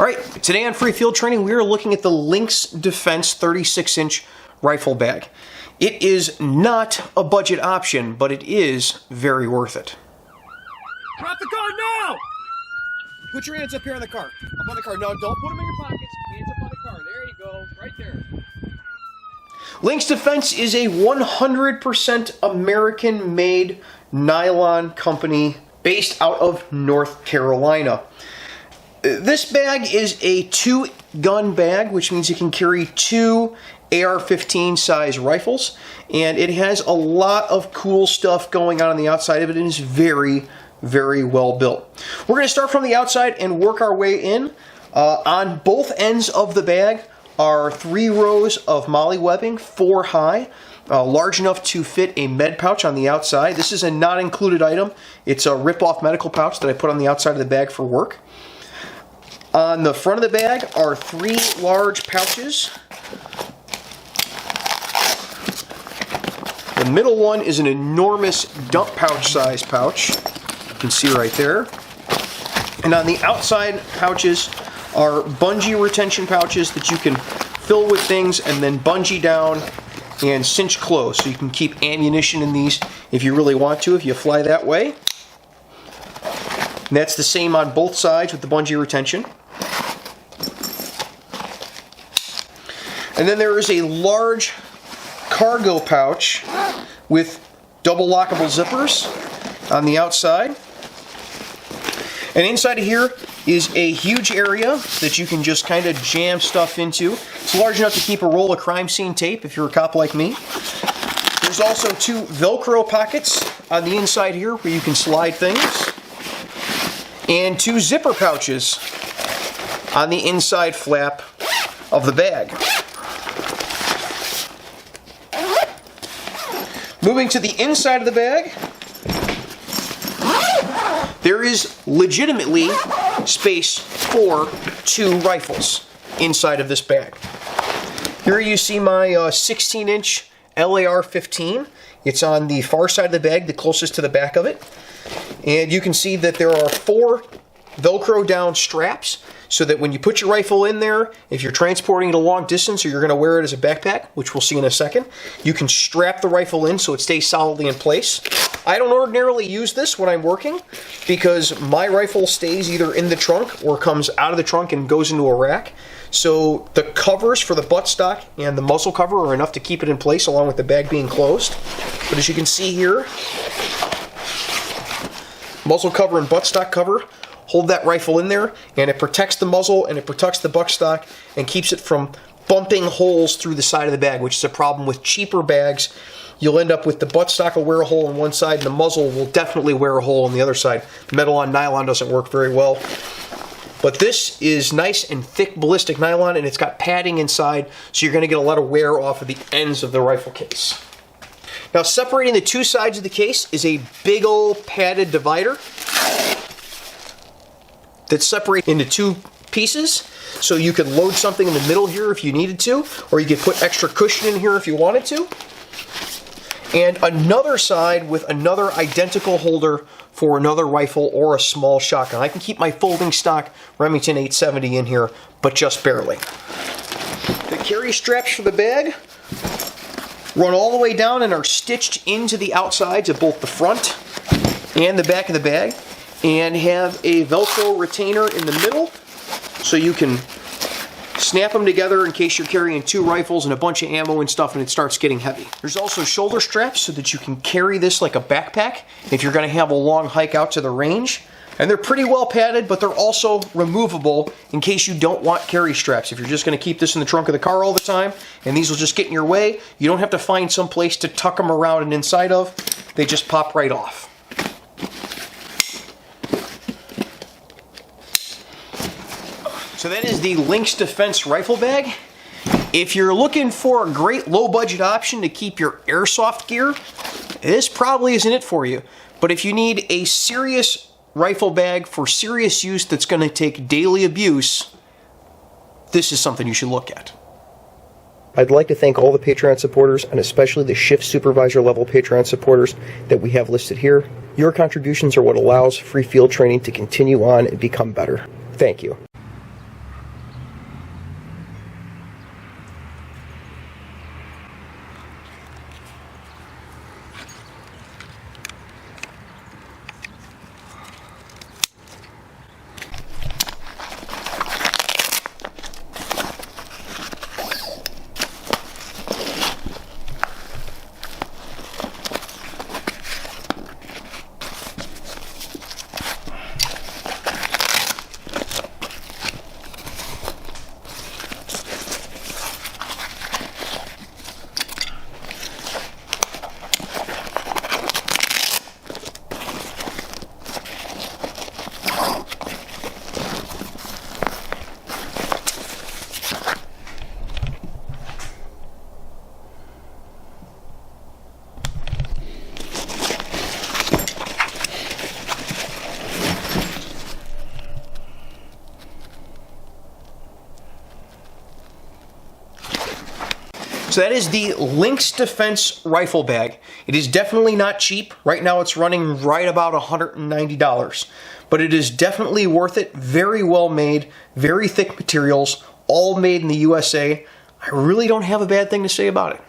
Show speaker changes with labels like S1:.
S1: All right, today on Free Field Training, we are looking at the Lynx Defense 36-inch rifle bag. It is not a budget option, but it is very worth it.
S2: Drop the car now! Put your hands up here on the car. Up on the car. No, don't put them in your pockets. Hands up on the car. There you go. Right there.
S1: Lynx Defense is a 100% American-made nylon company based out of North Carolina. This bag is a 2-gun bag, which means it can carry 2 AR-15 size rifles, and it has a lot of cool stuff going on the outside of it, and is very, very well built. We're going to start from the outside and work our way in. On both ends of the bag are 3 rows of MOLLE webbing, 4 high, large enough to fit a med pouch on the outside. This is a not included item. It's a rip-off medical pouch that I put on the outside of the bag for work. On the front of the bag are 3 large pouches. The middle one is an enormous dump pouch size pouch. You can see right there. And on the outside pouches are bungee retention pouches that you can fill with things and then bungee down and cinch closed. So you can keep ammunition in these if you really want to, if you fly that way. And that's the same on both sides with the bungee retention. And then there is a large cargo pouch with double lockable zippers on the outside. And inside of here is a huge area that you can just kind of jam stuff into. It's large enough to keep a roll of crime scene tape if you're a cop like me. There's also 2 Velcro pockets on the inside here where you can slide things. And 2 zipper pouches on the inside flap of the bag. Moving to the inside of the bag, there is legitimately space for 2 rifles inside of this bag. Here you see my 16-inch LAR-15. It's on the far side of the bag, the closest to the back of it. And you can see that there are 4 Velcro down straps so that when you put your rifle in there, if you're transporting it a long distance or you're going to wear it as a backpack, which we'll see in a second, you can strap the rifle in so it stays solidly in place. I don't ordinarily use this when I'm working because my rifle stays either in the trunk or comes out of the trunk and goes into a rack. So the covers for the buttstock and the muzzle cover are enough to keep it in place along with the bag being closed. But as you can see here, muzzle cover and buttstock cover hold that rifle in there, and it protects the muzzle and it protects the buttstock and keeps it from bumping holes through the side of the bag, which is a problem with cheaper bags. You'll end up with the buttstock will wear a hole on one side and the muzzle will definitely wear a hole on the other side. Metal on nylon doesn't work very well. But this is nice and thick ballistic nylon, and it's got padding inside, so you're going to get a lot of wear off of the ends of the rifle case. Now, separating the 2 sides of the case is a big old padded divider that's separated into 2 pieces, so you could load something in the middle here if you needed to, or you could put extra cushion in here if you wanted to. And another side with another identical holder for another rifle or a small shotgun. I can keep my folding stock Remington 870 in here, but just barely. The carry straps for the bag run all the way down and are stitched into the outsides of both the front and the back of the bag, and have a Velcro retainer in the middle so you can snap them together in case you're carrying 2 rifles and a bunch of ammo and stuff and it starts getting heavy. There's also shoulder straps so that you can carry this like a backpack if you're going to have a long hike out to the range. And they're pretty well padded, but they're also removable in case you don't want carry straps. If you're just going to keep this in the trunk of the car all the time and these will just get in your way, you don't have to find some place to tuck them around and inside of. They just pop right off. So that is the Lynx Defense rifle bag. If you're looking for a great low-budget option to keep your airsoft gear, this probably isn't it for you. But if you need a serious rifle bag for serious use that's going to take daily abuse, this is something you should look at. I'd like to thank all the Patreon supporters, and especially the shift supervisor level Patreon supporters that we have listed here. Your contributions are what allows Free Field Training to continue on and become better. Thank you. So that is the Lynx Defense rifle bag. It is definitely not cheap. Right now it's running right about $190. But it is definitely worth it. Very well made, very thick materials, all made in the USA. I really don't have a bad thing to say about it.